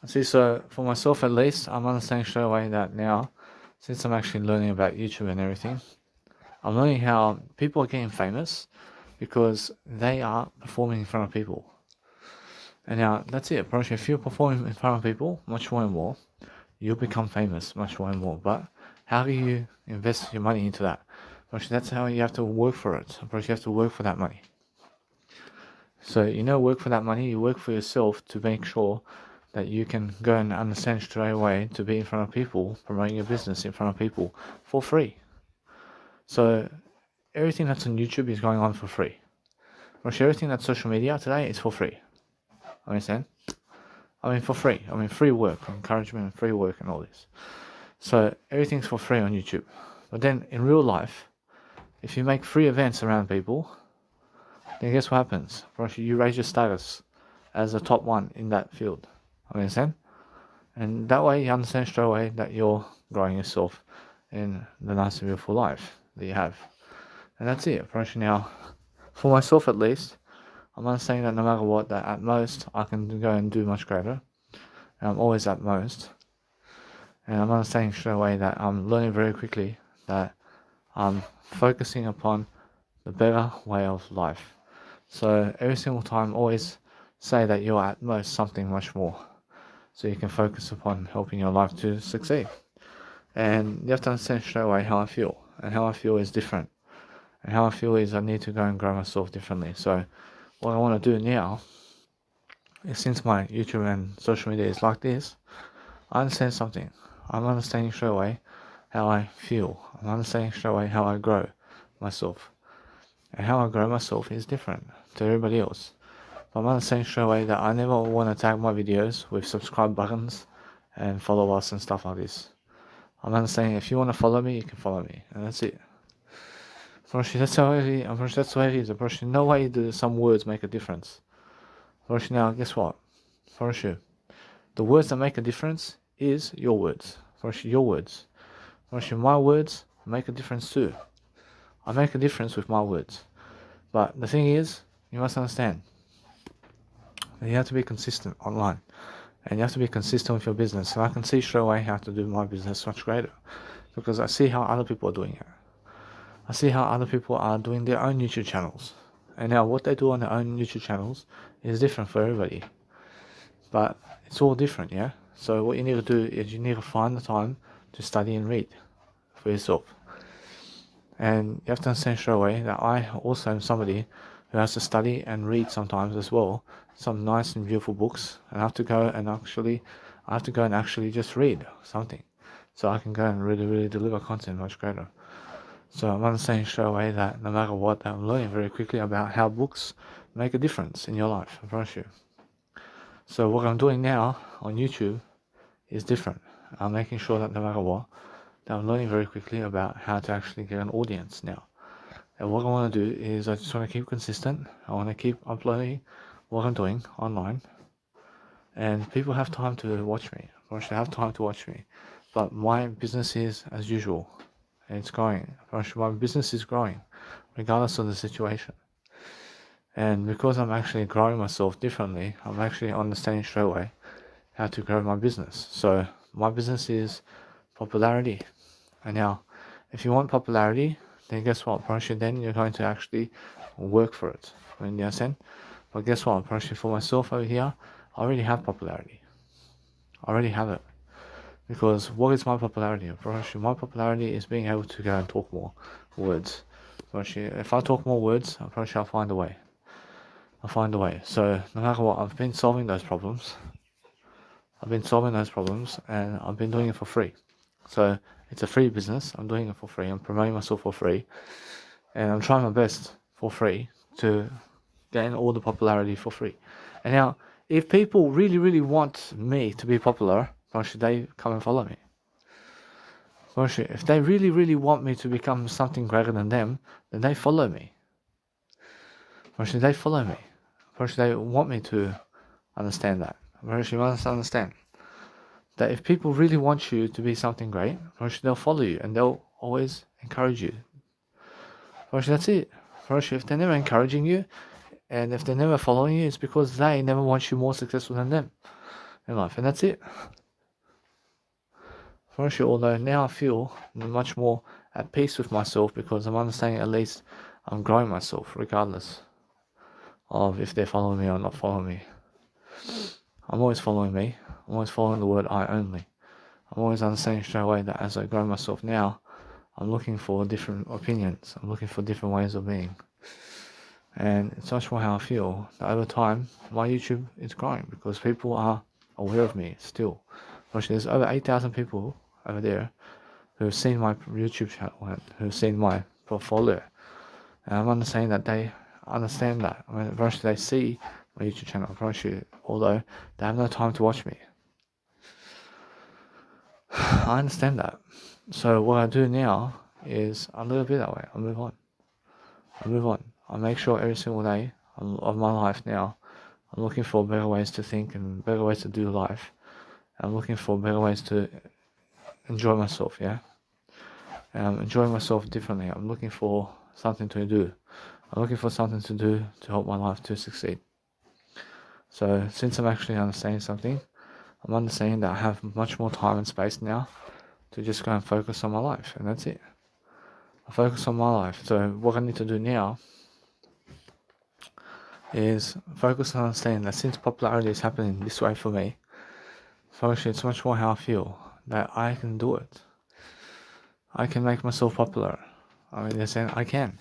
See, so for myself at least, I'm understanding straight away that now, since I'm actually learning about YouTube and everything, I'm learning how people are getting famous because they are performing in front of people. And now that's it. Approach if you're performing in front of people much more and more, you'll become famous much more and more. But how do you invest your money into that? Approach that's how you have to work for it. Approach you have to work for that money. So work for that money. You work for yourself to make sure that you can go and understand straight away to be in front of people, promoting your business in front of people for free. So everything that's on YouTube is going on for free. Approach everything that's social media today is for free. Understand? I mean, for free. I mean, free work, encouragement, free work, and all this. So everything's for free on YouTube. But then in real life, if you make free events around people, then guess what happens? You raise your status as the top one in that field. Understand? And that way you understand straight away that you're growing yourself in the nice and beautiful life that you have. And that's it. Approach now, for myself at least, I'm understanding that no matter what, that at most I can go and do much greater. And I'm always at most. And I'm understanding straight away that I'm learning very quickly that I'm focusing upon the better way of life. So every single time, always say that you're at most something much more. So you can focus upon helping your life to succeed. And you have to understand straight away how I feel. And how I feel is different. And how I feel is I need to go and grow myself differently. So what I want to do now is, since my YouTube and social media is like this, I understand something. I'm understanding straight away how I feel. I'm understanding straight away how I grow myself. And how I grow myself is different to everybody else. But I'm understanding straight away that I never want to tag my videos with subscribe buttons and follow us and stuff like this. I'm understanding if you want to follow me, you can follow me. And that's it. That's how it is. That's the way it is. No way do some words make a difference. Now, guess what? The words that make a difference is your words. Your words. My words make a difference too. I make a difference with my words. But the thing is, you must understand that you have to be consistent online. And you have to be consistent with your business. And I can see straight away how to do my business much greater. Because I see how other people are doing it. I see how other people are doing their own YouTube channels. And now what they do on their own YouTube channels is different for everybody. But it's all different, yeah? So what you need to do is you need to find the time to study and read for yourself. And you have to understand straight away that I also am somebody who has to study and read sometimes as well, some nice and beautiful books. And I have to go and actually just read something, so I can go and really deliver content much greater. So I'm understanding straight away that no matter what, I'm learning very quickly about how books make a difference in your life, I promise you. So what I'm doing now on YouTube is different. I'm making sure that no matter what, that I'm learning very quickly about how to actually get an audience now. And what I want to do is I just want to keep consistent. I want to keep uploading what I'm doing online. And people have time to watch me. Or should have time to watch me. But my business is as usual. And it's growing. My business is growing, regardless of the situation. And because I'm actually growing myself differently, I'm actually understanding straight away how to grow my business. So my business is popularity. And now, if you want popularity, then guess what? Then you're going to actually work for it. You understand? But guess what? For myself over here, I already have popularity. I already have it. Because what is my popularity? My popularity is being able to go and talk more words. If I talk more words, I'll find a way. So no matter what, I've been solving those problems. And I've been doing it for free. So it's a free business. I'm doing it for free. I'm promoting myself for free. And I'm trying my best for free to gain all the popularity for free. And now, if people really want me to be popular, why should they come and follow me? If they really want me to become something greater than them, then they follow me. Why should they follow me? Why should they want me to understand that? Why should you must understand that if people really want you to be something great, they'll follow you and they'll always encourage you. That's it. If they're never encouraging you and if they're never following you, it's because they never want you more successful than them. in life, and that's it. For sure, although now I feel much more at peace with myself because I'm understanding at least I'm growing myself regardless of if they're following me or not following me. I'm always following me. I'm always following the word I only. I'm always understanding straight away that as I grow myself now, I'm looking for different opinions. I'm looking for different ways of being. And it's much more how I feel that over time, my YouTube is growing because people are aware of me still. There's over 8,000 people over there who have seen my YouTube channel and who have seen my portfolio. And I'm understanding that they understand that. I mean, eventually they see my YouTube channel, eventually, although they have no time to watch me. I understand that. So what I do now is I live a bit that way. I move on. I make sure every single day of my life now, I'm looking for better ways to think and better ways to do life. I'm looking for better ways to enjoy myself, yeah? Enjoying myself differently. I'm looking for something to do. I'm looking for something to do to help my life to succeed. So since I'm actually understanding something, I'm understanding that I have much more time and space now to just go and focus on my life, and that's it. I focus on my life. So what I need to do now is focus on understanding that since popularity is happening this way for me, firstly, it's much more how I feel that I can do it. I can make myself popular. I mean, they're saying I can.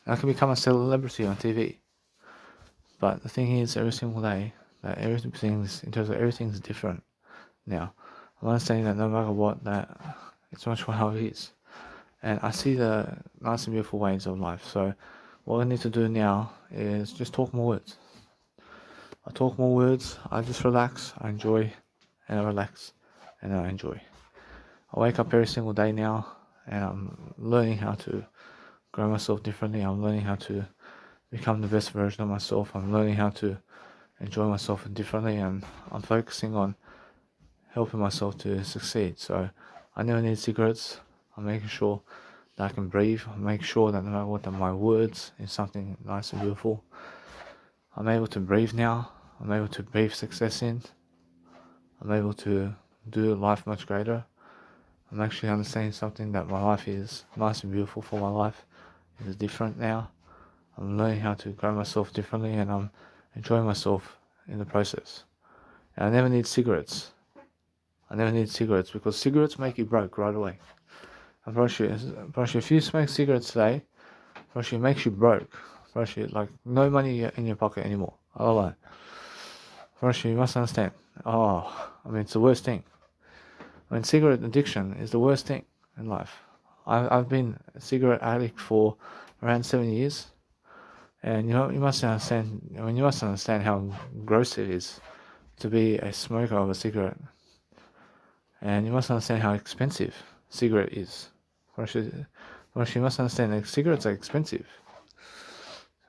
I can become a celebrity on TV. But the thing is, every single day, that everything's, in terms of everything's different now. I'm understanding that no matter what, that it's much more how it is. And I see the nice and beautiful ways of life. So what I need to do now is just talk more words. I talk more words, I just relax, I enjoy, and I relax, and I enjoy. I wake up every single day now, and I'm learning how to grow myself differently. I'm learning how to become the best version of myself. I'm learning how to enjoy myself differently, and I'm focusing on helping myself to succeed. So I never need cigarettes. I'm making sure that I can breathe. I make sure that no matter what, that my words is something nice and beautiful. I'm able to breathe now. I'm able to breathe success in. I'm able to do life much greater. I'm actually understanding something that my life is nice and beautiful for my life. It is different now. I'm learning how to grow myself differently, and I'm enjoying myself in the process. And I never need cigarettes. Because cigarettes make you broke right away. I promise you, if you smoke cigarettes today, it makes you broke. Like no money in your pocket anymore. Oh, you must understand. It's the worst thing. Cigarette addiction is the worst thing in life. I've been a cigarette addict for around 7 years, and you must understand. You must understand how gross it is to be a smoker of a cigarette, and you must understand how expensive cigarette is. You must understand that cigarettes are expensive.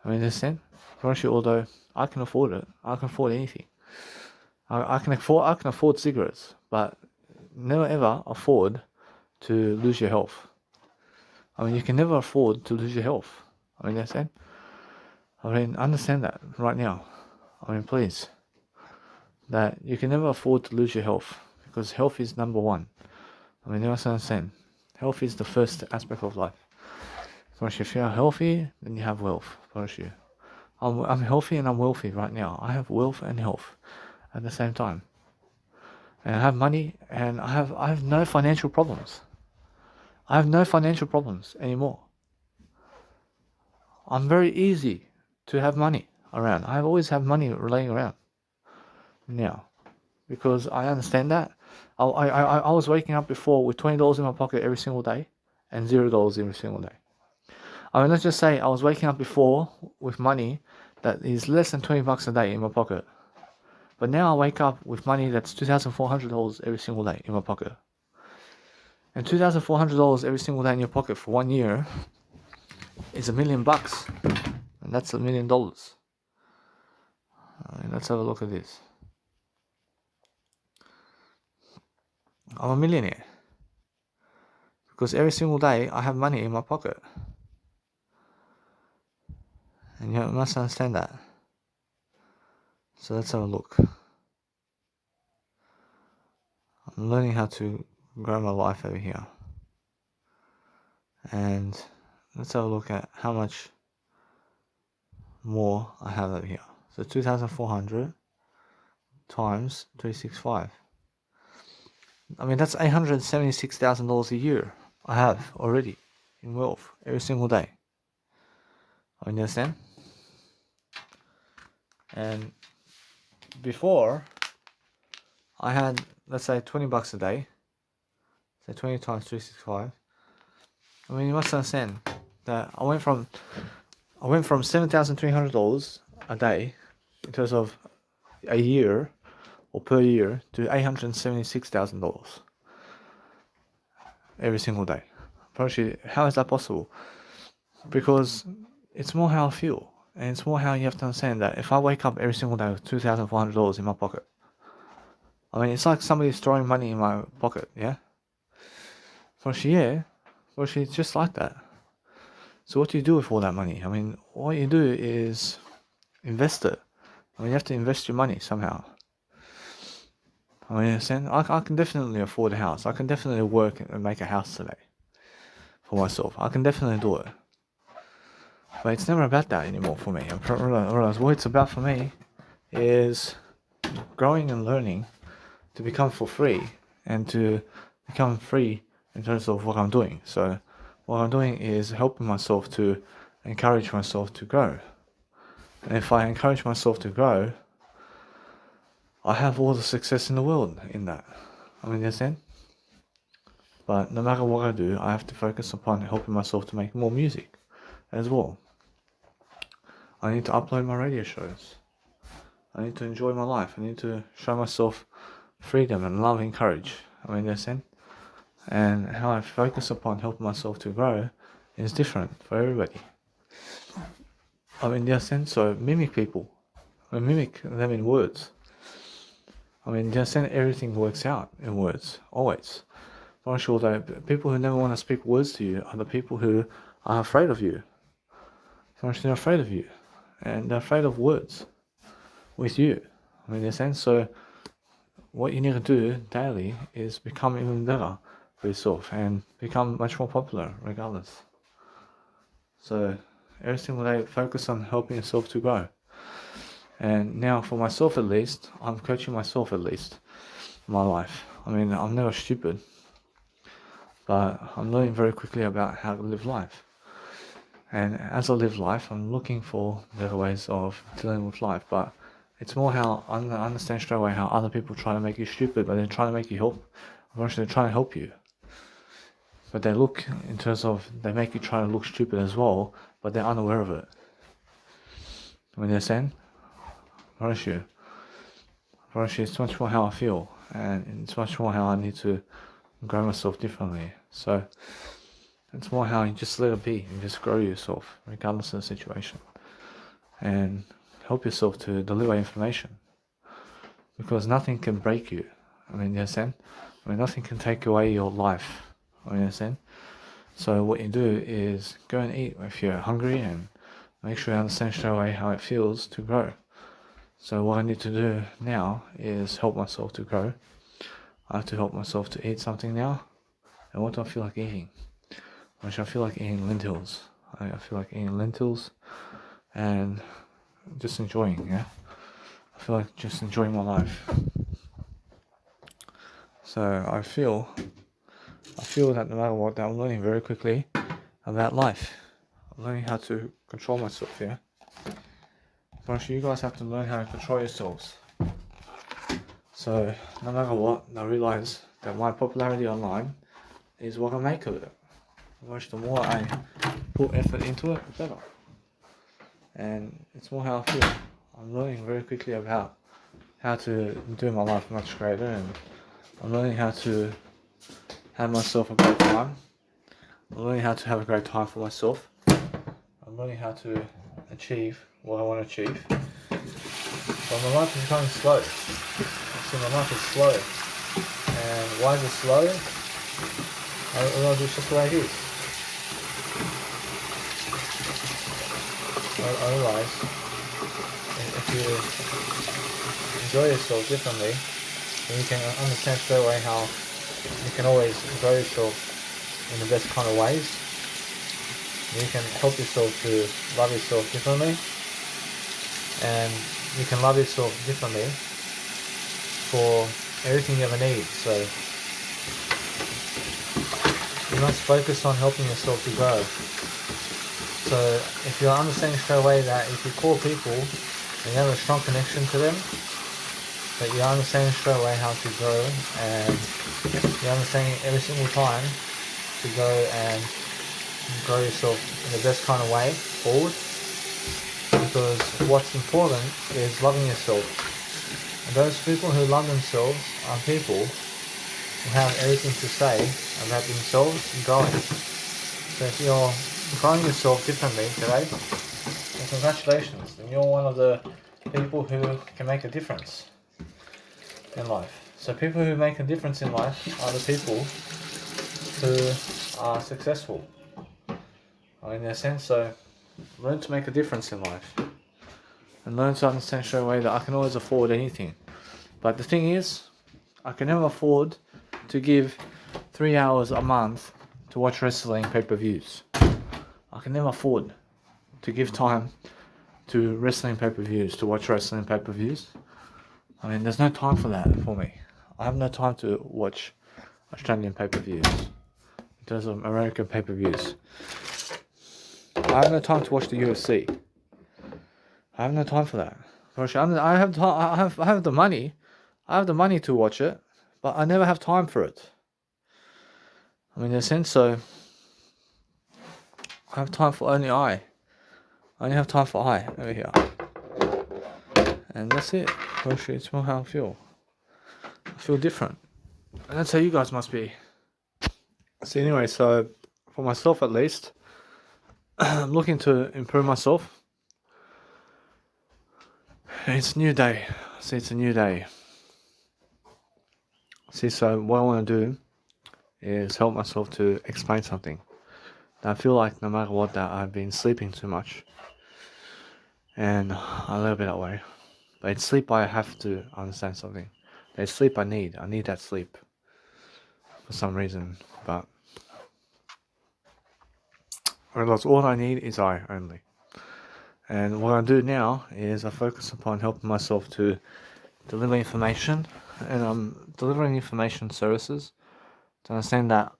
Understand? Although I can afford it, I can afford anything. I can afford cigarettes, but never ever afford to lose your health. You can never afford to lose your health. Understand? Understand that right now. Please. That you can never afford to lose your health because health is number one. You must understand. Health is the first aspect of life. If you are healthy, then you have wealth. I'm healthy and I'm wealthy right now. I have wealth and health at the same time. And I have money and I have no financial problems. I have no financial problems anymore. I'm very easy to have money around. I always have money laying around now because I understand that. I was waking up before with $20 in my pocket every single day and $0 every single day. Let's just say I was waking up before with money that is less than $20 a day in my pocket. But now I wake up with money that's $2,400 every single day in my pocket. And $2,400 every single day in your pocket for 1 year is $1 million. And that's $1 million. Let's have a look at this. I'm a millionaire. Because every single day I have money in my pocket. And you must understand that. So let's have a look. I'm learning how to grow my life over here. And let's have a look at how much more I have over here. So 2,400 times 365. I mean, that's $876,000 a year I have already in wealth every single day. I understand? And before, I had, let's say, $20 a day. So 20 times 365. I mean, you must understand that I went from $7,300 a day in terms of a year or per year to $876,000 every single day. Actually, how is that possible? Because it's more how I feel, and it's more how you have to understand that if I wake up every single day with $2,400 in my pocket, I mean, it's like somebody's throwing money in my pocket, yeah? Actually, it's just like that. So what do you do with all that money? I mean, what you do is invest it. I mean, you have to invest your money somehow. I mean, understand? I can definitely afford a house. I can definitely work and make a house today for myself. I can definitely do it. But it's never about that anymore for me. I realize what it's about for me is growing and learning to become for free and to become free in terms of what I'm doing. So what I'm doing is helping myself to encourage myself to grow. And if I encourage myself to grow, I have all the success in the world in that. I mean, you understand? But no matter what I do, I have to focus upon helping myself to make more music as well. I need to upload my radio shows. I need to enjoy my life. I need to show myself freedom and love and courage. I mean, you understand? And how I focus upon helping myself to grow is different for everybody. I mean, you understand? So mimic people. I mean, mimic them in words. I mean, you understand? Everything works out in words, always. I'm sure that people who never want to speak words to you are the people who are afraid of you. They're afraid of you. And they're afraid of words with you. I mean, in a sense, so what you need to do daily is become even better for yourself and become much more popular regardless. So every single day, focus on helping yourself to grow. And now for myself at least, I'm coaching myself at least in my life. I mean, I'm never stupid, but I'm learning very quickly about how to live life. And as I live life, I'm looking for better ways of dealing with life. But it's more how I understand straight away how other people try to make you stupid, but they're trying to make you help. Actually, they're trying to help you. But they look in terms of, they make you try to look stupid as well, but they're unaware of it. When they're saying, Horatio, it's much more how I feel, and it's much more how I need to grow myself differently. So it's more how you just let it be and just grow yourself regardless of the situation and help yourself to deliver information, because nothing can break you. I mean, you understand? I mean, nothing can take away your life. I mean, you understand? So what you do is go and eat if you're hungry and make sure you understand straight away how it feels to grow. So what I need to do now is help myself to grow. I have to help myself to eat something now. And what do I feel like eating? I feel like eating lentils. I feel like eating lentils and just enjoying, yeah? I feel like just enjoying my life. So I feel that no matter what, that I'm learning very quickly about life. I'm learning how to control myself, yeah? First, you guys have to learn how to control yourselves. So no matter what, I realize that my popularity online is what I make of it. The more I put effort into it, the better. And it's more how I feel. I'm learning very quickly about how to do my life much greater, and I'm learning how to have myself a great time. I'm learning how to have a great time for myself. I'm learning how to achieve what I want to achieve. But my life is becoming slow. So my life is slow. And why is it slow? I realize it's just the way it is. I realize if you enjoy yourself differently, and you can understand straight away how you can always grow yourself in the best kind of ways. You can help yourself to love yourself differently, and you can love yourself differently for everything you ever need. So you must focus on helping yourself to grow. So if you're understanding straight away that if you call people and you have a strong connection to them, that you're understanding straight away how to grow, and you're understanding every single time to go and grow yourself in the best kind of way forward. Because what's important is loving yourself. And those people who love themselves are people who have everything to say about themselves and growing. So if you're growing yourself differently today, then congratulations. And you're one of the people who can make a difference in life. So people who make a difference in life are the people who are successful. In a sense, so learn to make a difference in life. And learn to understand straight away that I can always afford anything. But the thing is, I can never afford to give 3 hours a month to watch wrestling pay-per-views. I can never afford to give time to wrestling pay-per-views, to watch wrestling pay-per-views. I mean, there's no time for that for me. I have no time to watch Australian pay-per-views in terms of American pay-per-views. I have no time to watch the UFC. I have no time for that. I have the money. I have the money to watch it, but I never have time for it. I mean, in a sense, so I have time for only I. I only have time for I over here. And that's it. Actually, it's more how I feel. I feel different. And that's how you guys must be. So anyway, so for myself at least, I'm looking to improve myself. It's a new day. See, it's a new day. See, so what I want to do is help myself to explain something. I feel like no matter what that I've been sleeping too much. And a little bit that way. But in sleep I have to understand something. There's sleep I need that sleep. For some reason. But I realize all I need is I only. And what I do now is I focus upon helping myself to deliver information. And I'm delivering information services to understand that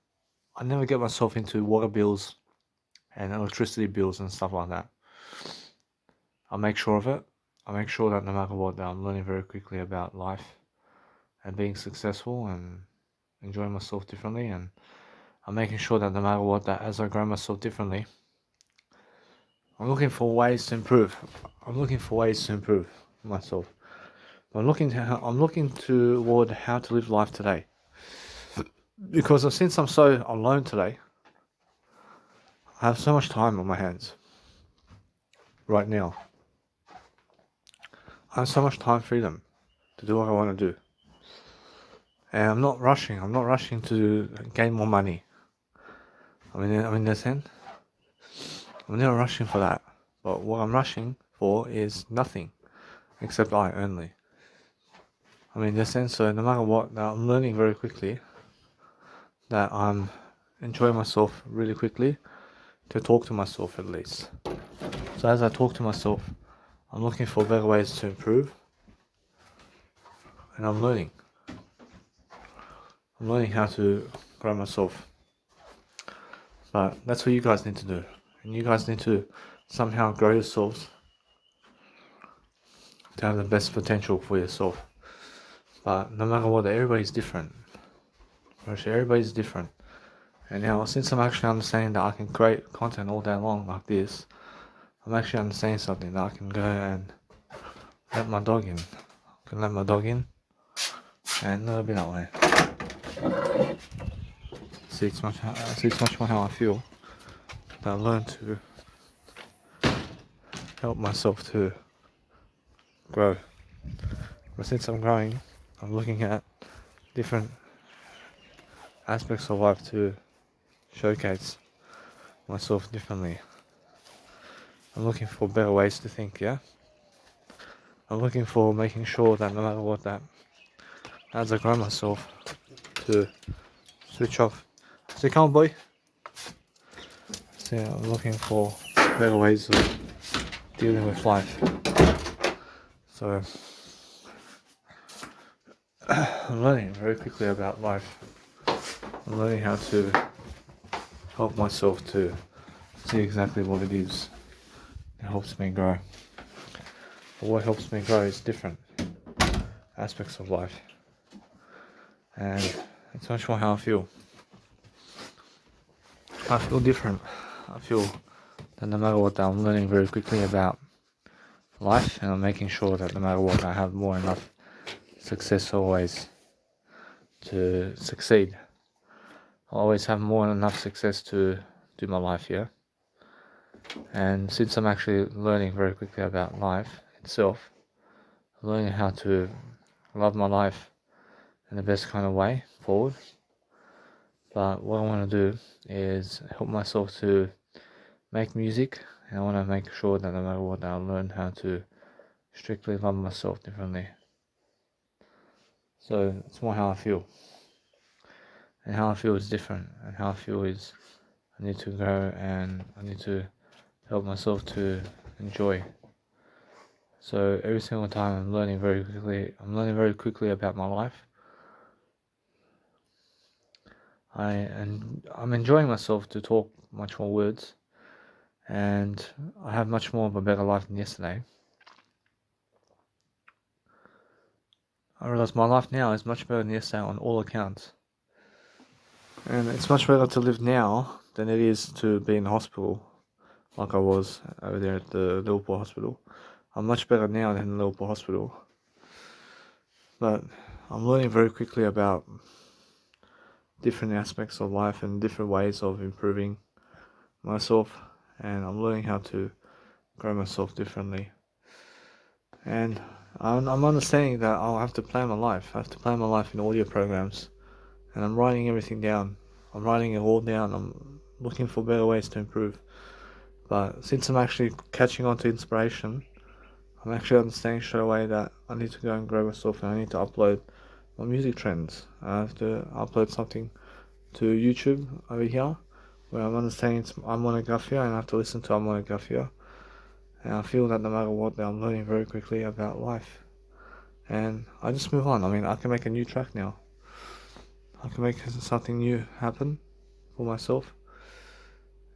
I never get myself into water bills and electricity bills and stuff like that. I'll make sure of it. I'll make sure that no matter what, that I'm learning very quickly about life and being successful and enjoying myself differently. And I'm making sure that no matter what, that as I grow myself differently, I'm looking for ways to improve. I'm looking for ways to improve myself. I'm looking toward how to live life today. Because since I'm so alone today, I have so much time on my hands right now. I have so much time freedom to do what I want to do. And I'm not rushing to gain more money. I mean, in a sense, I'm never rushing for that. But what I'm rushing for is nothing, except I only. I mean, in a sense, so no matter what, now I'm learning very quickly that I'm enjoying myself really quickly to talk to myself at least. So as I talk to myself, I'm looking for better ways to improve, and I'm learning. I'm learning how to grow myself. But that's what you guys need to do. And you guys need to somehow grow yourselves to have the best potential for yourself. But no matter what, everybody's different. Actually, everybody's different. And now, since I'm actually understanding that I can create content all day long like this, I'm actually understanding something that I can go and let my dog in. I can let my dog in and let it be that way. See, it's much more how I feel. That I learn to help myself to grow. But since I'm growing, I'm looking at different aspects of life to showcase myself differently. I'm looking for better ways to think, yeah? I'm looking for making sure that no matter what, that as I grow myself to switch off. So come on, boy. So I'm looking for better ways of dealing with life. So I'm learning very quickly about life. I'm learning how to help myself to see exactly what it is that helps me grow. But what helps me grow is different aspects of life. And it's much more how I feel. I feel different. I feel that no matter what, I'm learning very quickly about life, and I'm making sure that no matter what, I have more enough success always to succeed. I always have more than enough success to do my life here. And since I'm actually learning very quickly about life itself, I'm learning how to love my life in the best kind of way forward. But what I want to do is help myself to make music, and I want to make sure that no matter what, I learn how to strictly love myself differently. So it's more how I feel. And how I feel is different, and how I feel is I need to grow and I need to help myself to enjoy. So every single time I'm learning very quickly about my life. I'm enjoying myself to talk much more words, and I have much more of a better life than yesterday. I realize my life now is much better than yesterday on all accounts. And it's much better to live now than it is to be in the hospital, like I was over there at the Liverpool hospital. I'm much better now than the Liverpool hospital. But I'm learning very quickly about different aspects of life and different ways of improving myself, and I'm learning how to grow myself differently. And I'm understanding that I'll have to plan my life. I have to plan my life in audio programs, and I'm writing everything down. I'm writing it all down. I'm looking for better ways to improve. But since I'm actually catching on to inspiration, I'm actually understanding straight away that I need to go and grow myself, and I need to upload my music trends. I have to upload something to YouTube over here, where I'm understanding I'm on a Gaffia, and I have to listen to I'm on a Gaffia. And I feel that no matter what, that I'm learning very quickly about life. And I just move on. I mean, I can make a new track now. I can make something new happen for myself.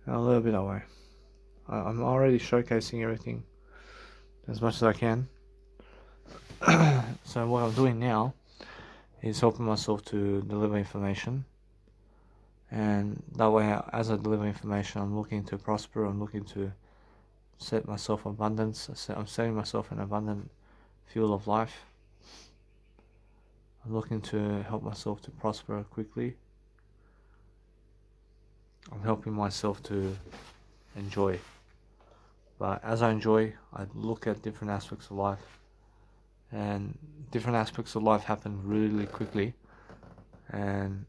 And I'll let it be that way. I'm already showcasing everything as much as I can. So what I'm doing now is helping myself to deliver information. And that way, as I deliver information, I'm looking to prosper. I'm looking to set myself abundance. I'm setting myself an abundant fuel of life. I'm looking to help myself to prosper quickly. I'm helping myself to enjoy. But as I enjoy, I look at different aspects of life. And different aspects of life happen really quickly. And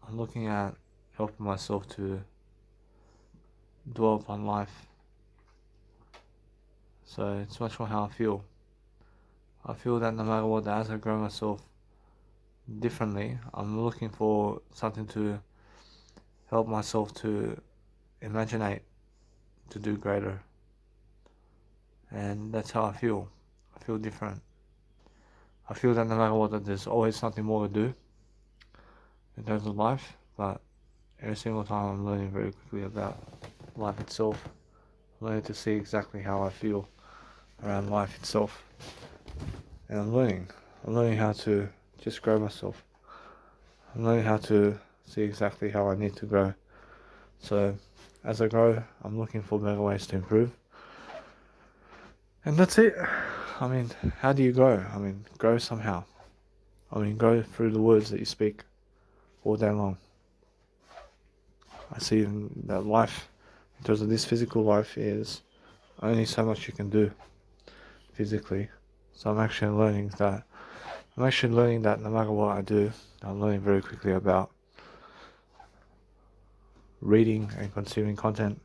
I'm looking at helping myself to dwell upon life. So it's much more how I feel. I feel that no matter what, as I grow myself differently, I'm looking for something to help myself to imaginate to do greater. And that's how I feel. I feel different. I feel that no matter what, that there's always something more to do in terms of life, but every single time I'm learning very quickly about life itself. I'm learning to see exactly how I feel around life itself. And I'm learning how to just grow myself. I'm learning how to see exactly how I need to grow. So as I grow, I'm looking for better ways to improve. And that's it. I mean, how do you grow? I mean, grow somehow. I mean, grow through the words that you speak all day long. I see that life, in terms of this physical life, is only so much you can do physically. So I'm actually learning that no matter what I do, I'm learning very quickly about reading and consuming content.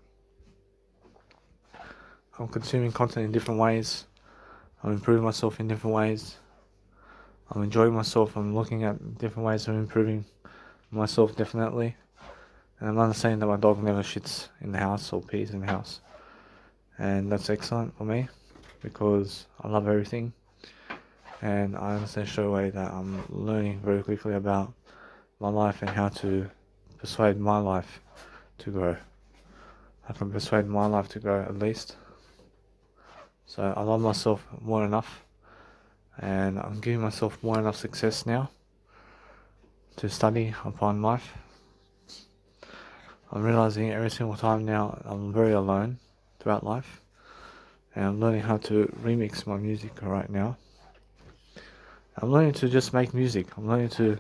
I'm consuming content in different ways. I'm improving myself in different ways. I'm enjoying myself. I'm looking at different ways of improving myself, definitely. And I'm understanding that my dog never shits in the house or pees in the house. And that's excellent for me because I love everything. And I understand straight away that I'm learning very quickly about my life and how to persuade my life to grow. I can persuade my life to grow at least. So I love myself more enough, and I'm giving myself more enough success now to study upon life. I'm realizing every single time now I'm very alone throughout life, and I'm learning how to remix my music right now. I'm learning to just make music. I'm learning to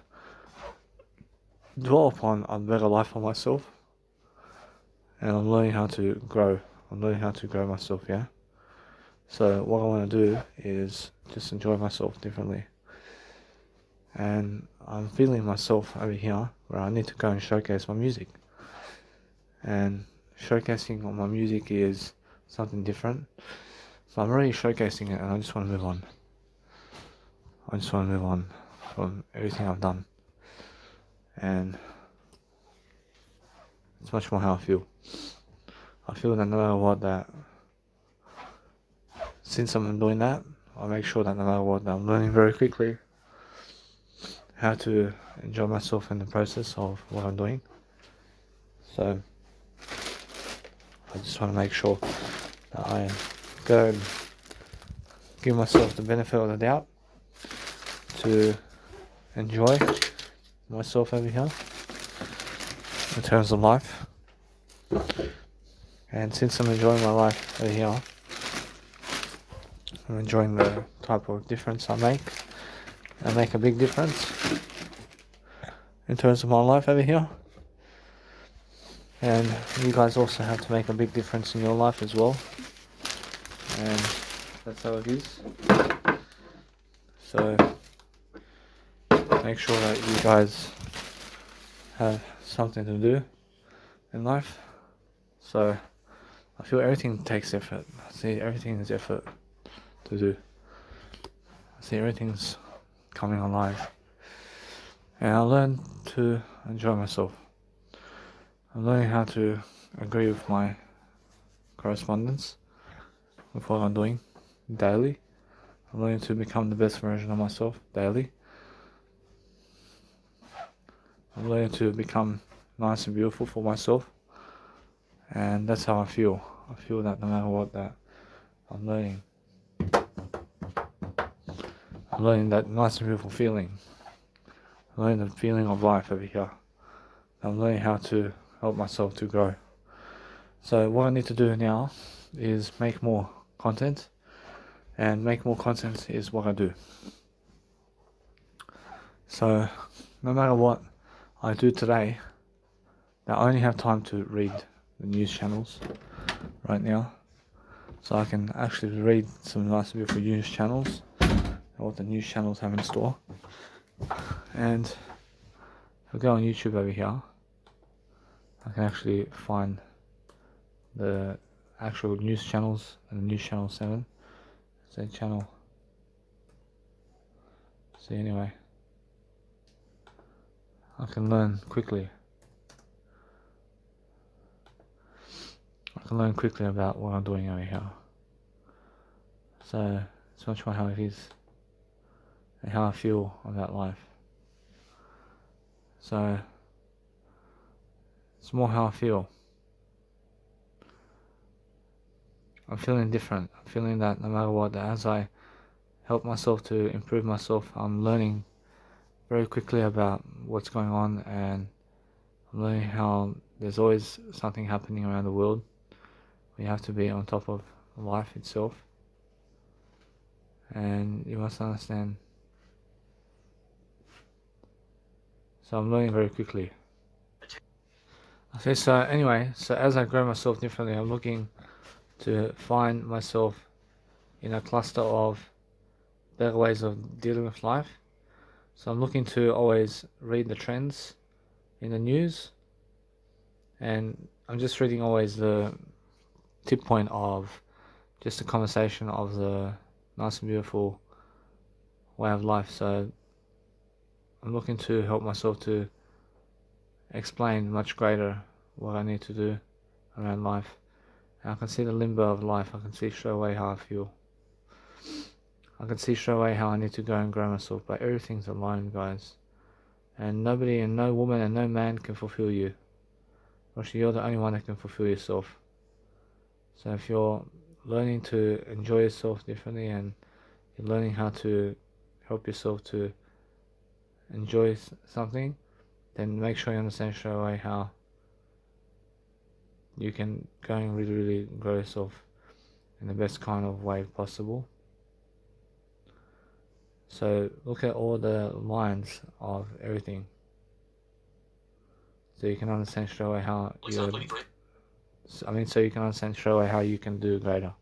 dwell upon a better life for myself, and I'm learning how to grow. I'm learning how to grow myself, yeah. So what I want to do is just enjoy myself differently. And I'm feeling myself over here where I need to go and showcase my music. And showcasing on my music is something different. So I'm already showcasing it and I just want to move on. I just want to move on from everything I've done. And it's much more how I feel. I feel that no matter what, that since I'm doing that, I make sure that no matter what, that I'm learning very quickly how to enjoy myself in the process of what I'm doing. So I just want to make sure that I go and give myself the benefit of the doubt to enjoy myself over here in terms of life. And since I'm enjoying my life over here, I'm enjoying the type of difference I make. I make a big difference in terms of my life over here. And you guys also have to make a big difference in your life as well. And that's how it is. So make sure that you guys have something to do in life. So I feel everything takes effort. I see everything is effort to do. I see everything's coming alive. And I learn to enjoy myself. I'm learning how to agree with my correspondence with what I'm doing daily. I'm learning to become the best version of myself daily. I'm learning to become nice and beautiful for myself. And that's how I feel. I feel that no matter what, that I'm learning. I'm learning that nice and beautiful feeling. I'm learning the feeling of life over here. I'm learning how to help myself to grow. So what I need to do now is make more content, and make more content is what I do. So no matter what I do today, I only have time to read the news channels right now. So I can actually read some nice and beautiful news channels and what the news channels have in store. And if I go on YouTube over here, I can actually find the actual news channels and the news channel 7. Say channel. See, anyway, I can learn quickly. I can learn quickly about what I'm doing over here. So it's much more how it is and how I feel about life. So it's more how I feel. I'm feeling different. I'm feeling that no matter what, that as I help myself to improve myself, I'm learning very quickly about what's going on, and I'm learning how there's always something happening around the world. We have to be on top of life itself, and you must understand. So I'm learning very quickly. Okay, so anyway, so as I grow myself differently, I'm looking to find myself in a cluster of better ways of dealing with life. So I'm looking to always read the trends in the news, and I'm just reading always the tip point of just a conversation of the nice and beautiful way of life. So I'm looking to help myself to explain much greater what I need to do around life. And I can see the limbo of life. I can see straight away how I feel. I can see straight away how I need to go and grow myself. But everything's alone, guys. And nobody and no woman and no man can fulfill you. Actually, you're the only one that can fulfill yourself. So if you're learning to enjoy yourself differently and you're learning how to help yourself to enjoy something, then make sure you understand straight away how you can go and really grow yourself in the best kind of way possible. So look at all the lines of everything, so you can understand straight away how so you can understand straight away how you can do greater.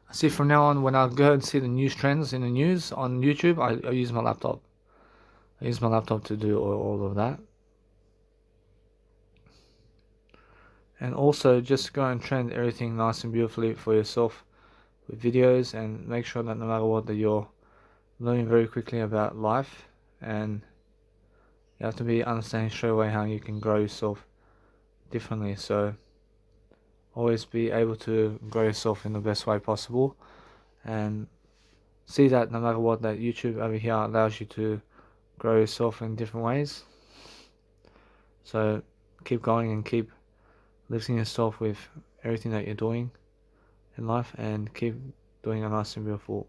I see from now on, when I go and see the news trends in the news on YouTube, I use my laptop. I use my laptop to do all of that. And also just go and trend everything nice and beautifully for yourself with videos, and make sure that no matter what, that you're learning very quickly about life, and you have to be understanding straight away how you can grow yourself differently. So always be able to grow yourself in the best way possible, and see that no matter what, that YouTube over here allows you to grow yourself in different ways. So keep going and keep lifting yourself with everything that you're doing in life, and keep doing a nice and beautiful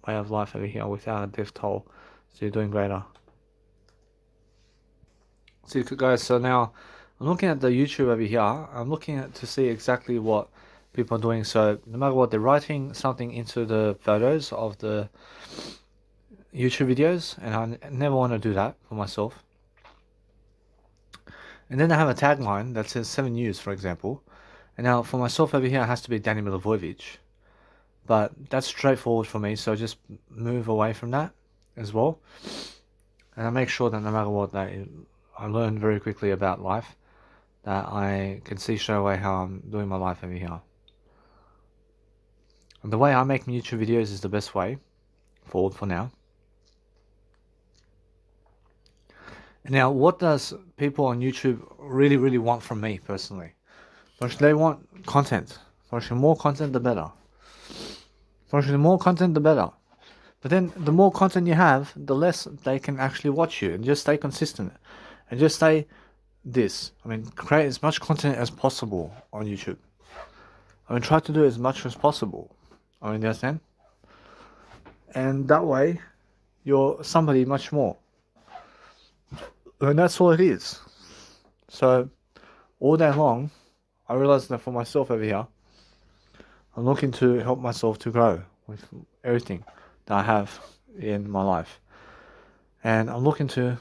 way of life over here without a death toll. So you're doing greater. So guys, so now I'm looking at the YouTube over here. I'm looking at to see exactly what people are doing. So no matter what, they're writing something into the photos of the YouTube videos, and I never want to do that for myself. And then I have a tagline that says 7 news, for example. And now for myself over here, it has to be Danny Milivojevic. But that's straightforward for me, so just move away from that as well. And I make sure that no matter what, that I learn very quickly about life, that I can see straight away how I'm doing my life over here. And the way I make YouTube videos is the best way forward for now. Now, what does people on YouTube really want from me personally? First, they want content. First, more content, the better. First, the more content, the better. But then, the more content you have, the less they can actually watch you. And just stay consistent. And just stay this. I mean, create as much content as possible on YouTube. I mean, try to do as much as possible. I mean, you understand? And that way, you're somebody much more. And that's all it is. So, all day long, I realized that for myself over here, I'm looking to help myself to grow with everything that I have in my life. And I'm looking to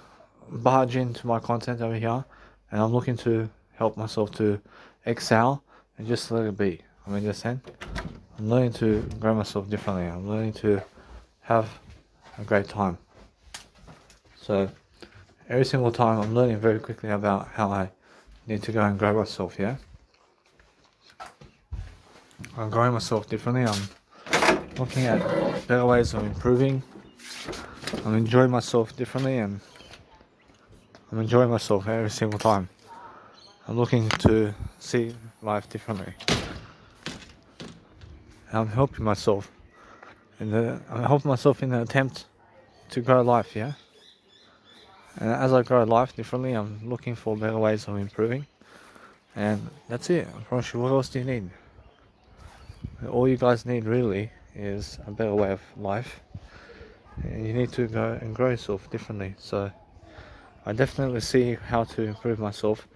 barge into my content over here, and I'm looking to help myself to excel and just let it be. I mean, understand? I'm learning to grow myself differently. I'm learning to have a great time. So, every single time I'm learning very quickly about how I need to go and grow myself, yeah? I'm growing myself differently. I'm looking at better ways of improving. I'm enjoying myself differently, and I'm enjoying myself every single time. I'm looking to see life differently. And I'm helping myself. I'm helping myself in the attempt to grow life, yeah? And as I grow life differently, I'm looking for better ways of improving. And that's it. I promise you, what else do you need? All you guys need really is a better way of life. And you need to go and grow yourself differently. So I definitely see how to improve myself.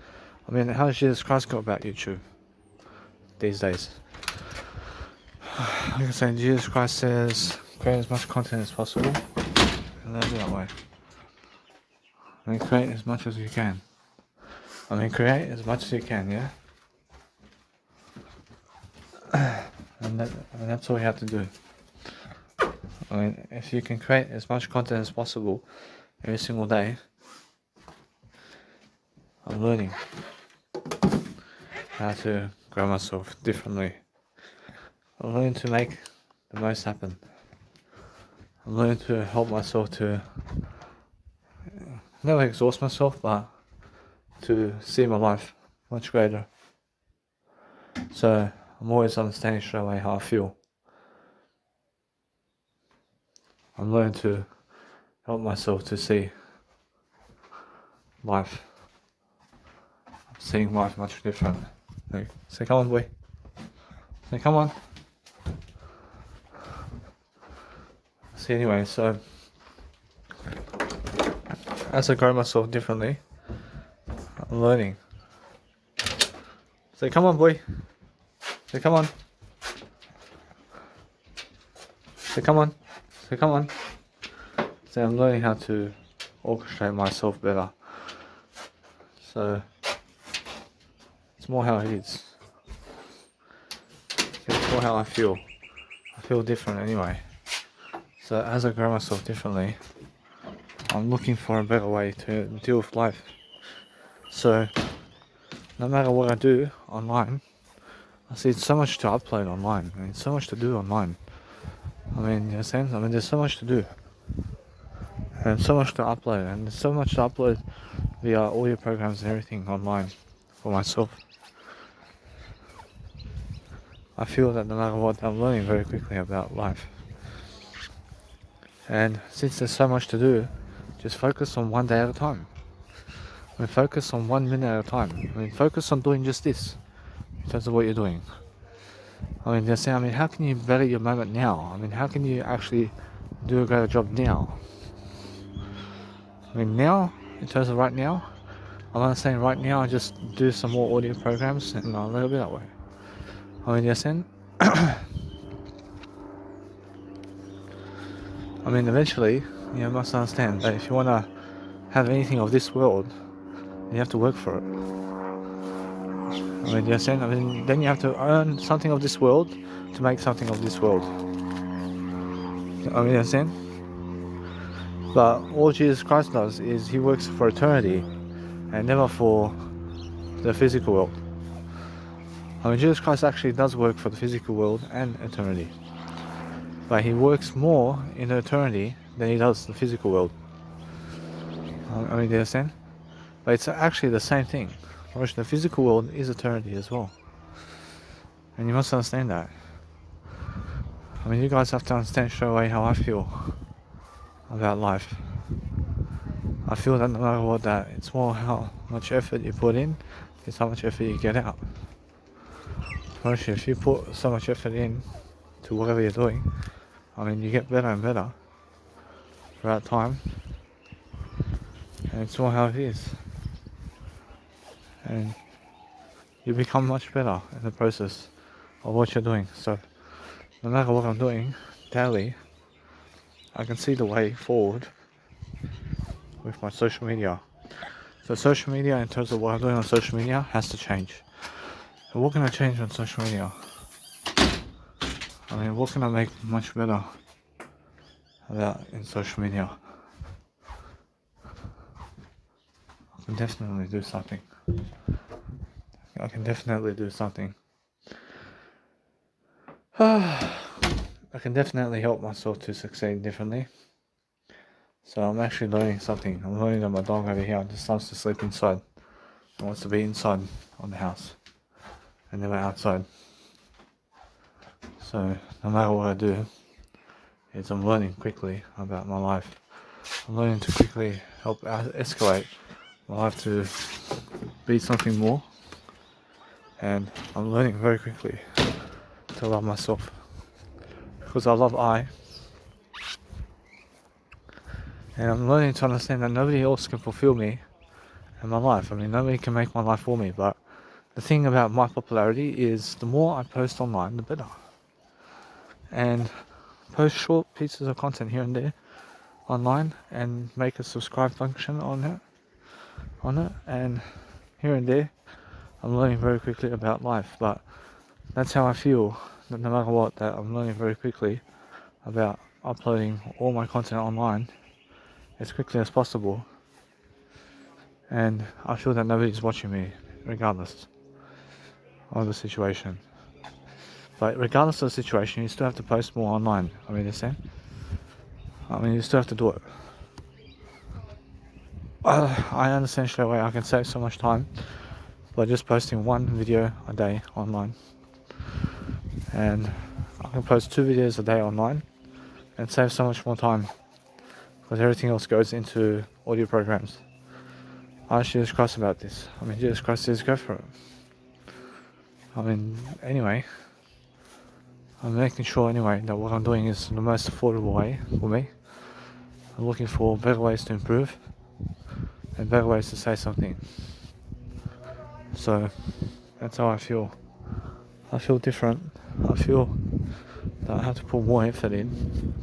I mean, how does Jesus Christ go about YouTube these days? Like I said, Jesus Christ says, create as much content as possible. And let it be that way. I mean, create as much as you can. I mean, create as much as you can, yeah? And that's all you have to do. I mean, if you can create as much content as possible every single day, I'm learning how to grow myself differently. I'm learning to make the most happen. I'm learning to help myself to never exhaust myself, but to see my life much greater. So I'm always understanding straight away how I feel. I'm learning to help myself to see life. I'm seeing life much different. Say, come on, boy. Say, come on. See, anyway, so as I grow myself differently, I'm learning. Say, come on, boy. Say, come on. Say, come on. Say, come on. Say, I'm learning how to orchestrate myself better. So it's more how it is. It's more how I feel. I feel different anyway. So as I grow myself differently, I'm looking for a better way to deal with life. So no matter what I do online, I see so much to upload online. I mean, so much to do online. I mean, in a sense, there's so much to do. And so much to upload. And there's so much to upload via audio programs and everything online for myself. I feel that no matter what, I'm learning very quickly about life. And since there's so much to do, just focus on one day at a time. Focus on 1 minute at a time. Focus on doing just this in terms of what you're doing. How can you better your moment now? How can you actually do a greater job now? Now, in terms of right now, I'm not saying right now I just do some more audio programs and I'll leave it that way. Eventually, you must understand that if you want to have anything of this world, you have to work for it. Then you have to earn something of this world to make something of this world. But all Jesus Christ does is he works for eternity and never for the physical world. Jesus Christ actually does work for the physical world and eternity. But he works more in eternity than he does the physical world. Do you understand? But it's actually the same thing. The physical world is eternity as well. And you must understand that. You guys have to understand straight away how I feel about life. I feel that no matter what, that it's more how much effort you put in, it's how much effort you get out. If you put so much effort in to whatever you're doing, you get better and better throughout time. And it's more how it is. And you become much better in the process of what you're doing. So no matter what I'm doing daily, I can see the way forward with my social media. So social media, in terms of what I'm doing on social media, has to change. So what can I change on social media? What can I make much better about in social media? I can definitely do something. I can definitely help myself to succeed differently. So I'm actually learning something. I'm learning that my dog over here just loves to sleep inside. He wants to be inside on the house and never outside. So no matter what I do, I'm learning quickly about my life. I'm learning to quickly help escalate my life to be something more. And I'm learning very quickly to love myself. Because I love I. And I'm learning to understand that nobody else can fulfill me in my life. Nobody can make my life for me. But the thing about my popularity is the more I post online, the better. And post short pieces of content here and there online and make a subscribe function on it. And here and there, I'm learning very quickly about life. But that's how I feel, that no matter what, that I'm learning very quickly about uploading all my content online as quickly as possible. And I feel that nobody's watching me, regardless of the situation. But regardless of the situation, you still have to post more online. Understand? I mean, you still have to do it. I understand straight away I can save so much time by just posting one video a day online, and I can post 2 videos a day online and save so much more time because everything else goes into audio programs. I asked Jesus Christ about this. I mean, Jesus Christ says go for it. I mean, anyway, I'm making sure anyway that what I'm doing is the most affordable way for me. I'm looking for better ways to improve and better ways to say something. So that's how I feel. I feel different. I feel that I have to put more effort in,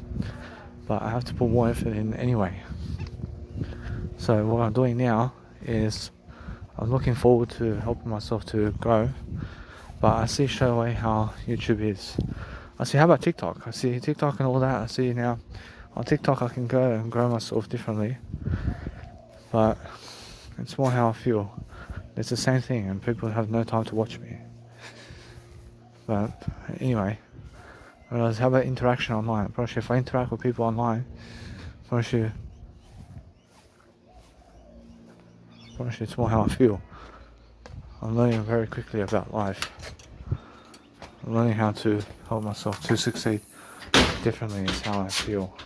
but I have to put more effort in anyway. So what I'm doing now is I'm looking forward to helping myself to grow, but I see straight away how YouTube is. I see, how about TikTok? I see TikTok and all that. I see now on TikTok I can go and grow myself differently, but it's more how I feel. It's the same thing and people have no time to watch me. But anyway, I realize, how about interaction online? Probably if I interact with people online, probably it's more how I feel. I'm learning very quickly about life. I'm learning how to help myself to succeed differently is how I feel.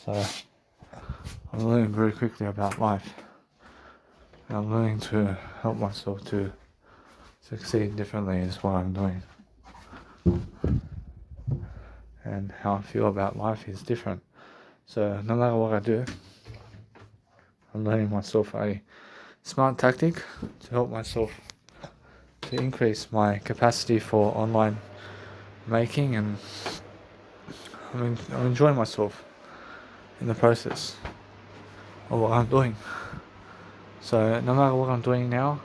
So I'm learning very quickly about life. And I'm learning to help myself to succeed differently is what I'm doing. And how I feel about life is different. So no matter what I do, I'm learning myself a smart tactic to help myself to increase my capacity for online making, and I'm enjoying myself in the process of what I'm doing. So no matter what I'm doing now,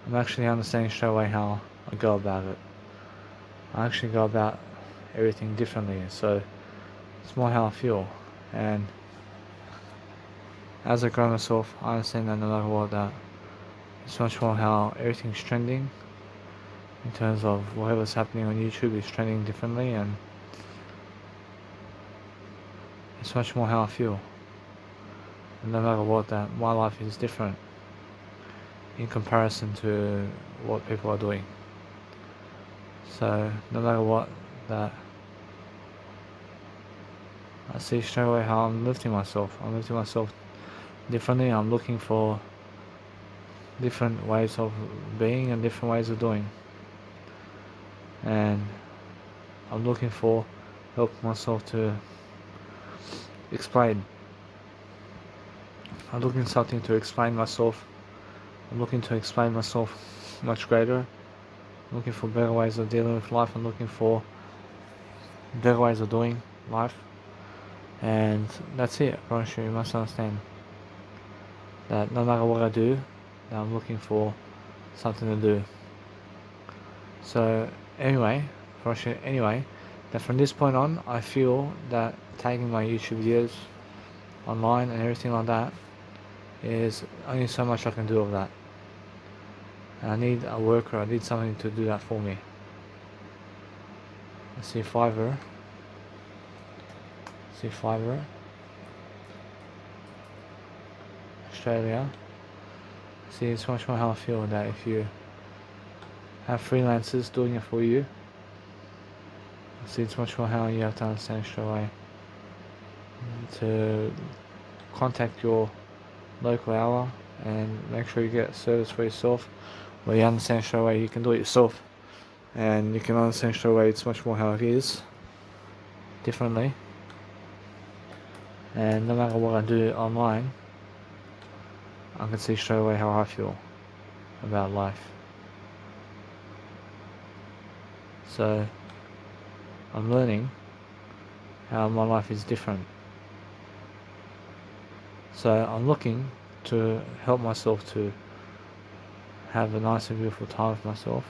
I'm actually understanding straight away how I go about it. I actually go about everything differently, so it's more how I feel. And as I grow myself, I understand that no matter what, that it's much more how everything's trending in terms of whatever's happening on YouTube is trending differently, and it's much more how I feel. And no matter what, that my life is different in comparison to what people are doing. So no matter what, that I see straight away how I'm lifting myself. I'm lifting myself differently. I'm looking for different ways of being and different ways of doing. And I'm looking for help myself to explain. I'm looking for something to explain myself. I'm looking to explain myself much greater. I'm looking for better ways of dealing with life. I'm looking for better ways of doing life. And that's it. Honestly, you must understand that no matter what I do, that I'm looking for something to do. So anyway, that from this point on, I feel that taking my YouTube videos online and everything like that is only so much I can do of that. And I need a worker, I need something to do that for me. I see Fiverr. Australia. See, it's much more how I feel that if you have freelancers doing it for you, see, it's much more how you have to understand straight away to contact your local hour and make sure you get service for yourself, where you understand straight away you can do it yourself, and you can understand straight away it's much more how it is differently. And no matter what I do online, I can see straight away how I feel about life. So I'm learning how my life is different. So I'm looking to help myself to have a nice and beautiful time with myself.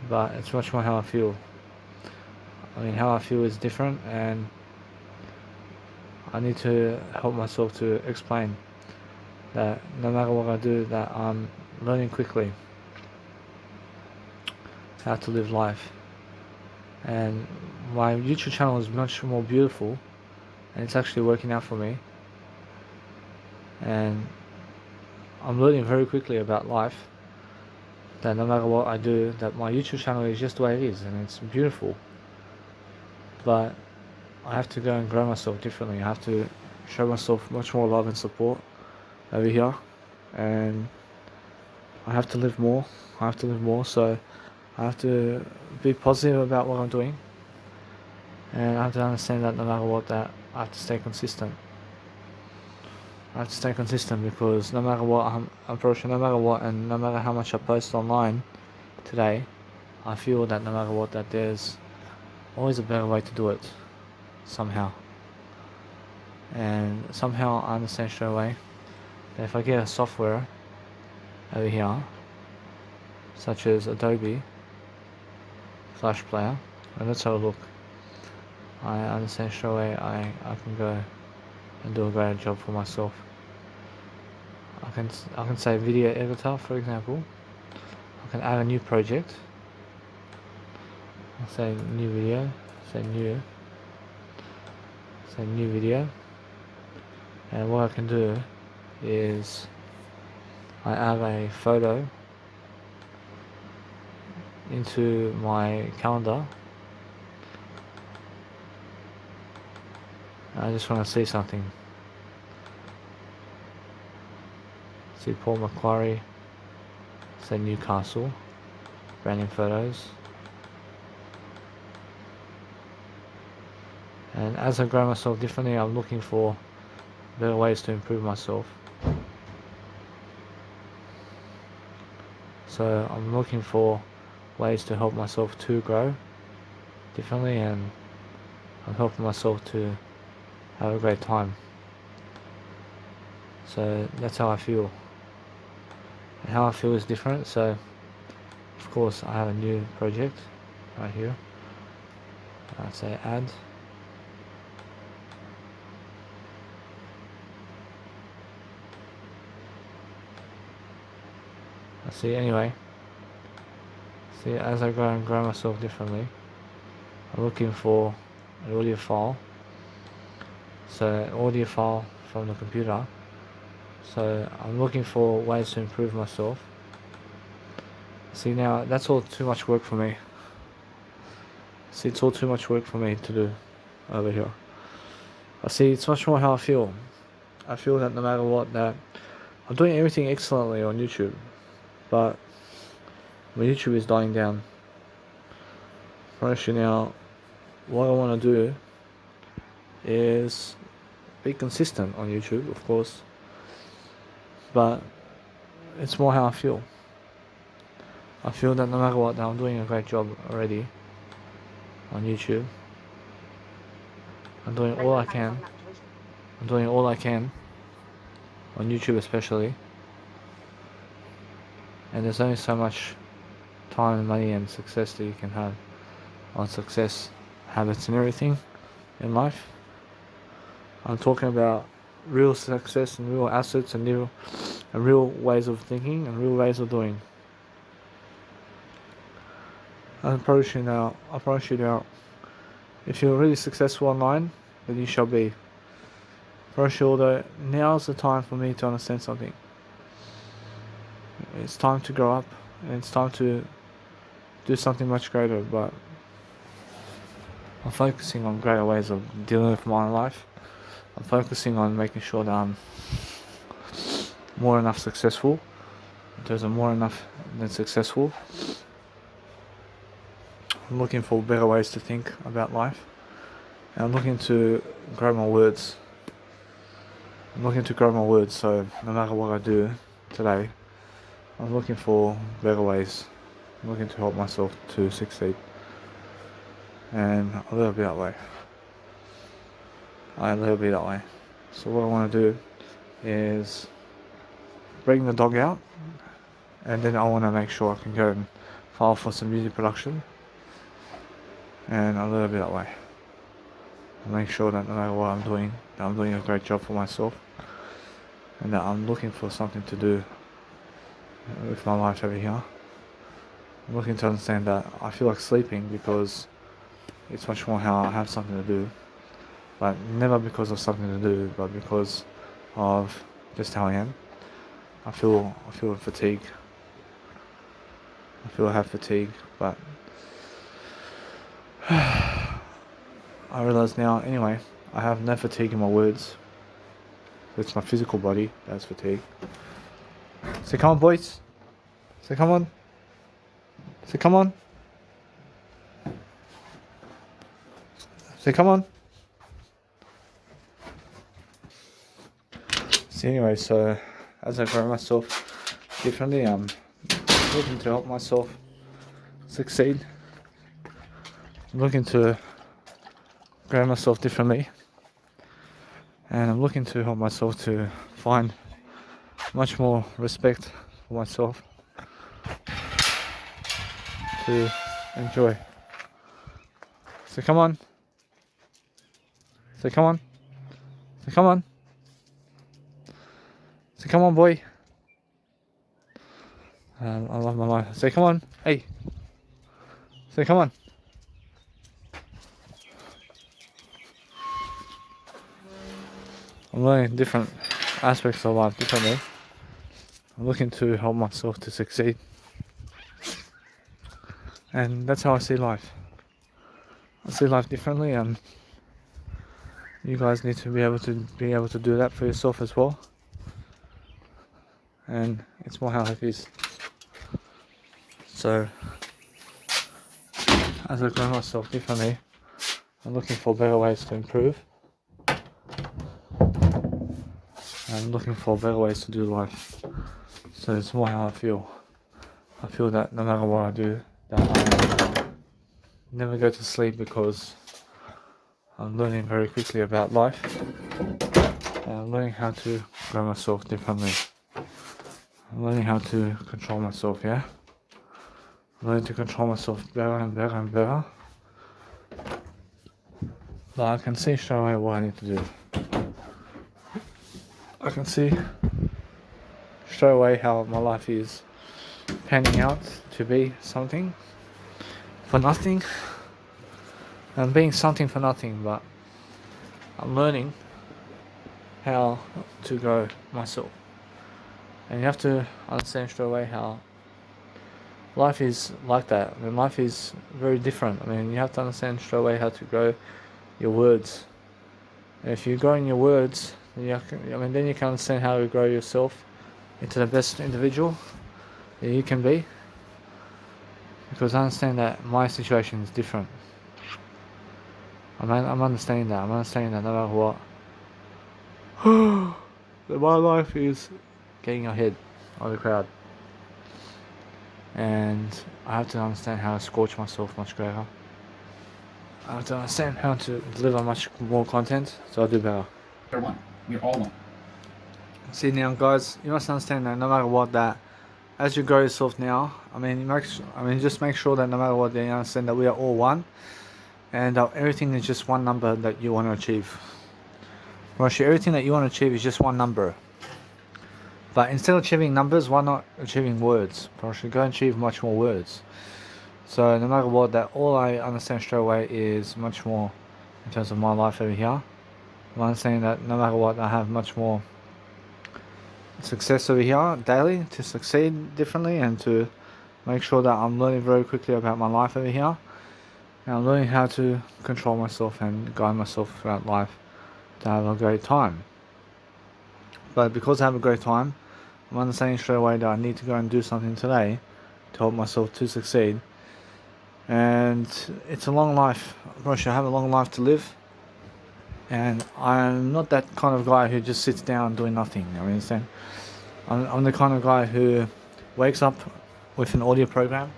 But it's much more how I feel. I mean, how I feel is different, and I need to help myself to explain that no matter what I do, that I'm learning quickly how to live life, and my YouTube channel is much more beautiful, and it's actually working out for me, and I'm learning very quickly about life, that no matter what I do, that my YouTube channel is just the way it is, and it's beautiful. But I have to go and grow myself differently. I have to show myself much more love and support over here, and I have to live more. So I have to be positive about what I'm doing, and I have to understand that no matter what, that I have to stay consistent. I have to stay consistent because no matter what I'm approaching, no matter what, and no matter how much I post online today, I feel that no matter what, that there's always a better way to do it, somehow. And somehow I understand straight away that if I get a software over here, such as Adobe Flash Player, and let's have a look, I understand straight away I can go and do a great job for myself. I can say video editor, for example. I can add a new project. I'll say new video, say new video, and what I can do is I add a photo into my calendar. I just want to see something. See Paul Macquarie, say Newcastle, branding photos. And as I grow myself differently, I'm looking for better ways to improve myself. So I'm looking for ways to help myself to grow differently, and I'm helping myself to have a great time. So that's how I feel. And how I feel is different. So of course I have a new project right here. I'd say add. See, anyway, see, as I grow and grow myself differently, I'm looking for an audio file. So an audio file from the computer. So I'm looking for ways to improve myself. See, now that's all too much work for me. See, it's all too much work for me to do over here. I see, it's much more how I feel. I feel that no matter what, that I'm doing everything excellently on YouTube, but my YouTube is dying down. Actually, now what I want to do is be consistent on YouTube, of course, but it's more how I feel. I feel that no matter what, that I'm doing a great job already on YouTube. I'm doing all I can. I'm doing all I can on YouTube, especially. And there's only so much time and money and success that you can have on success habits and everything in life. I'm talking about real success and real assets and real ways of thinking and real ways of doing. I promise you now, if you're really successful online, then you shall be. For sure, though, now's the time for me to understand something. It's time to grow up, and it's time to do something much greater, but I'm focusing on greater ways of dealing with my life. I'm focusing on making sure that I'm more enough successful. There's a more enough than successful. I'm looking for better ways to think about life. And I'm looking to grow my words. So no matter what I do today, I'm looking for better ways. I'm looking to help myself to succeed. And a little bit that way. So what I want to do is bring the dog out, and then I want to make sure I can go and file for some music production, and a little bit that way. Make sure that no matter what I'm doing, that I'm doing a great job for myself, and that I'm looking for something to do with my life over here. I'm looking to understand that I feel like sleeping because It's much more how I have something to do, but never because of something to do, but because of just how I am. I feel fatigue. I have fatigue, but I realize now, anyway, I have no fatigue in my words. It's my physical body that's fatigue. So come on, boys. So come on. So come on. So come on. So anyway, so as I grow myself differently, I'm looking to help myself succeed. I'm looking to grow myself differently, and I'm looking to help myself to find much more respect for myself, to enjoy. So come on. So come on. So come on. So come on, boy. I love my life. Say come on. Hey. Say come on. I'm learning different aspects of life differently. I'm looking to help myself to succeed. And that's how I see life. I see life differently, and you guys need to be able to do that for yourself as well. And it's more how life is. So as I grow myself differently, I'm looking for better ways to improve. I'm looking for better ways to do life. So it's more how I feel. I feel that no matter what I do, that I never go to sleep, because I'm learning very quickly about life. And I'm learning how to grow myself differently. I'm learning how to control myself, yeah? I'm learning to control myself better and better and better. But I can see straight away what I need to do. I can see straight away how my life is panning out to be something for nothing. I'm being something for nothing, but I'm learning how to grow myself. And you have to understand straight away how life is like that. I mean, life is very different. I mean, you have to understand straight away how to grow your words. And if you grow in your words, then then you can understand how to grow yourself into the best individual that you can be. Because I understand that my situation is different. I'm understanding that. I'm understanding that no matter what, that my life is getting ahead of the crowd. And I have to understand how to scorch myself much greater. I have to understand how to deliver much more content, so I'll do better. We're one. We're all one. See now, guys, you must understand that no matter what, that as you grow yourself now, just make sure that no matter what, you understand that we are all one, and everything is just one number that you want to achieve. Everything that you want to achieve is just one number. But instead of achieving numbers, why not achieving words? Go and achieve much more words. So no matter what, that all I understand straight away is much more in terms of my life over here. I'm understanding that no matter what, I have much more success over here daily to succeed differently, and to make sure that I'm learning very quickly about my life over here. And I'm learning how to control myself and guide myself throughout life to have a great time. But because I have a great time, I'm understanding straight away that I need to go and do something today to help myself to succeed. And it's a long life. I have a long life to live. And I'm not that kind of guy who just sits down doing nothing. I understand. I'm the kind of guy who wakes up with an audio program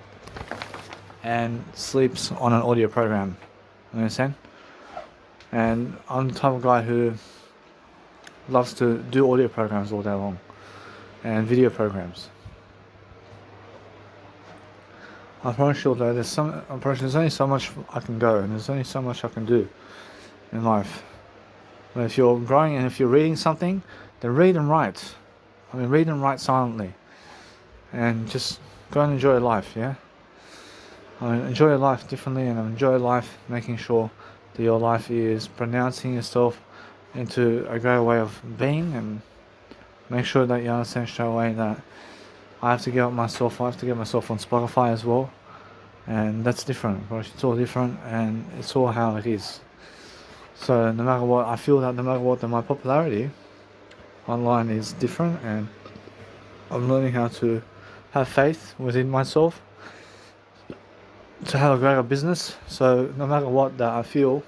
and sleeps on an audio program. You understand? And I'm the type of guy who loves to do audio programs all day long, and video programs. I promise you though, there's only so much I can go, and there's only so much I can do in life. But if you're growing and if you're reading something, then read and write. Read and write silently, and just go and enjoy life, yeah? enjoy your life differently, and enjoy life making sure that your life is pronouncing yourself into a greater way of being, and make sure that you understand straight away that I have to get myself on Spotify as well, and that's different. It's all different, and it's all how it is. So no matter what, I feel that no matter what, that my popularity online is different, and I'm learning how to have faith within myself to have a greater business. So no matter what, that I feel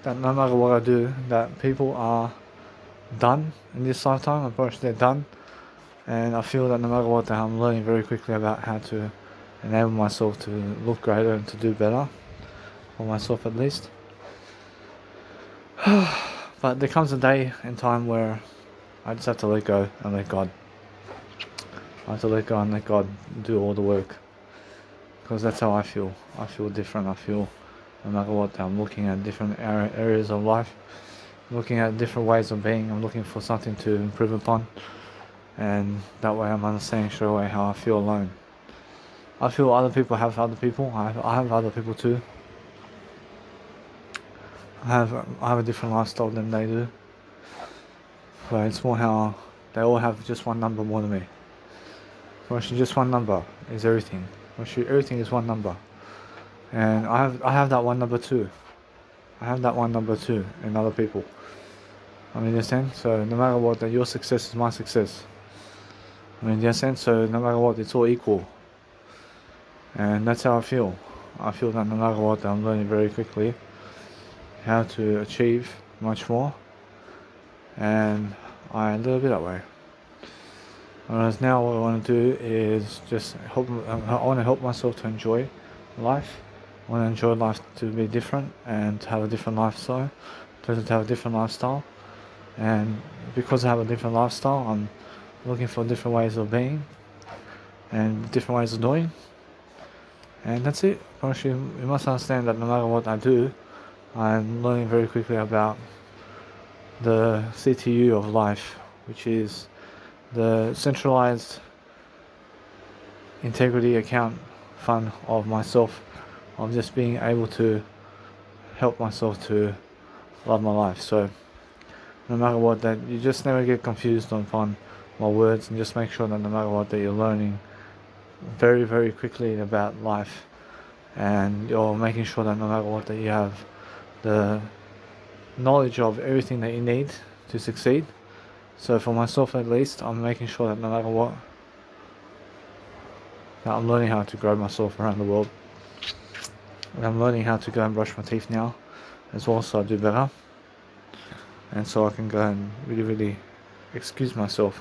that no matter what I do, that people are done in this lifetime. I'm pretty sure they're done, and I feel that no matter what, that I'm learning very quickly about how to enable myself to look greater and to do better for myself at least. But there comes a day and time where I just have to let go and let God. I have to let go and let God do all the work, because that's how I feel. I feel different. I feel no matter what, I'm looking at different areas of life, looking at different ways of being. I'm looking for something to improve upon, and that way I'm understanding straight away how I feel alone. I feel other people have other people. I have other people too. I have a different lifestyle than they do, but it's more how they all have just one number more than me. For actually, just one number is everything. Actually, everything is one number, and I have that one number too. I have that one number too in other people. I mean, you understand? So no matter what, that your success is my success. I mean, you understand? So no matter what, it's all equal, and that's how I feel. I feel that no matter what, I'm learning very quickly how to achieve much more, and I live it that way. Whereas now what I want to do is just help. I want to help myself to enjoy life. I want to enjoy life to be different and to have a different lifestyle. To have a different lifestyle, and because I have a different lifestyle, I'm looking for different ways of being and different ways of doing. And that's it. Actually, you must understand that no matter what I do, I'm learning very quickly about the CTU of life, which is the centralized integrity account fund of myself, of just being able to help myself to love my life. So no matter what, that you just never get confused on my words, and just make sure that no matter what, that you're learning very, very quickly about life, and you're making sure that no matter what, that you have the knowledge of everything that you need to succeed. So for myself at least, I'm making sure that no matter what, that I'm learning how to grow myself around the world. And I'm learning how to go and brush my teeth now as well, so I do better. And so I can go and really, really excuse myself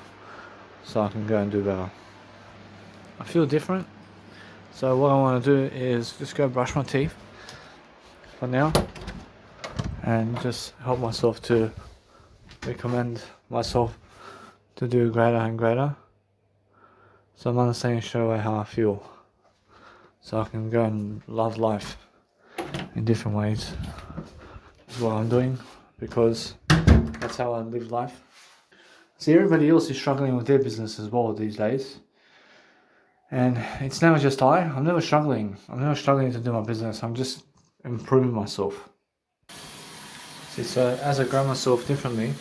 so I can go and do better. I feel different. So what I want to do is just go brush my teeth for now, and just help myself to recommend myself to do greater and greater. So I'm understanding straight away how I feel, so I can go and love life in different ways. Is what I'm doing, because that's how I live life. See, everybody else is struggling with their business as well these days, and it's never just I'm never struggling. I'm never struggling to do my business. I'm just improving myself. See, so as I grow myself differently,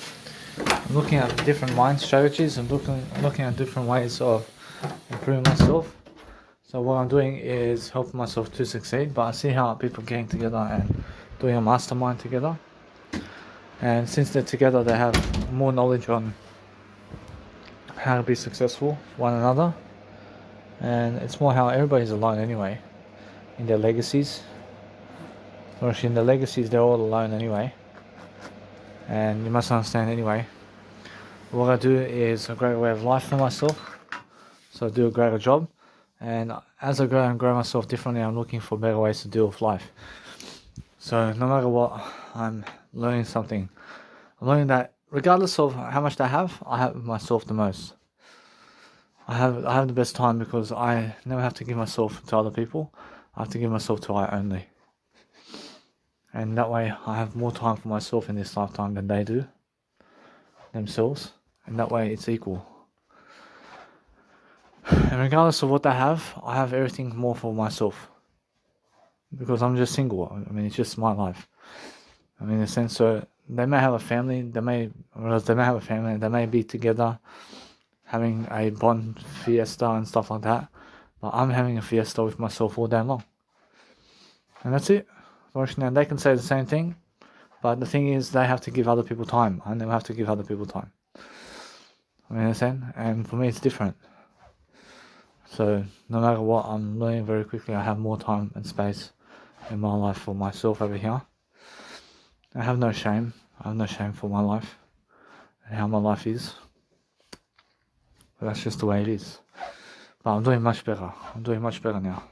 I'm looking at different mind strategies and looking at different ways of improving myself. So what I'm doing is helping myself to succeed, but I see how people getting together and doing a mastermind together. And since they're together, they have more knowledge on how to be successful one another. And it's more how everybody's alone anyway in their legacies. Or actually in their legacies, they're all alone anyway. And you must understand anyway, what I do is a great way of life for myself. So I do a greater job. And as I grow and grow myself differently, I'm looking for better ways to deal with life. So no matter what, I'm learning something. I'm learning that regardless of how much I have myself the most. I have the best time because I never have to give myself to other people. I have to give myself to I only. And that way I have more time for myself in this lifetime than they do themselves. And that way it's equal. And regardless of what I have everything more for myself. because I'm just single. I mean, it's just my life. I mean, in a sense, so they may have a family, they may be together, having a Bond fiesta and stuff like that, but I'm having a fiesta with myself all day long. And that's it. Now, they can say the same thing, but the thing is, they have to give other people time. I never have to give other people time. I mean, understand? And for me, it's different. So, no matter what, I'm learning very quickly. I have more time and space in my life for myself over here. I have no shame. I have no shame for my life and how my life is. But that's just the way it is. But I'm doing much better. I'm doing much better now.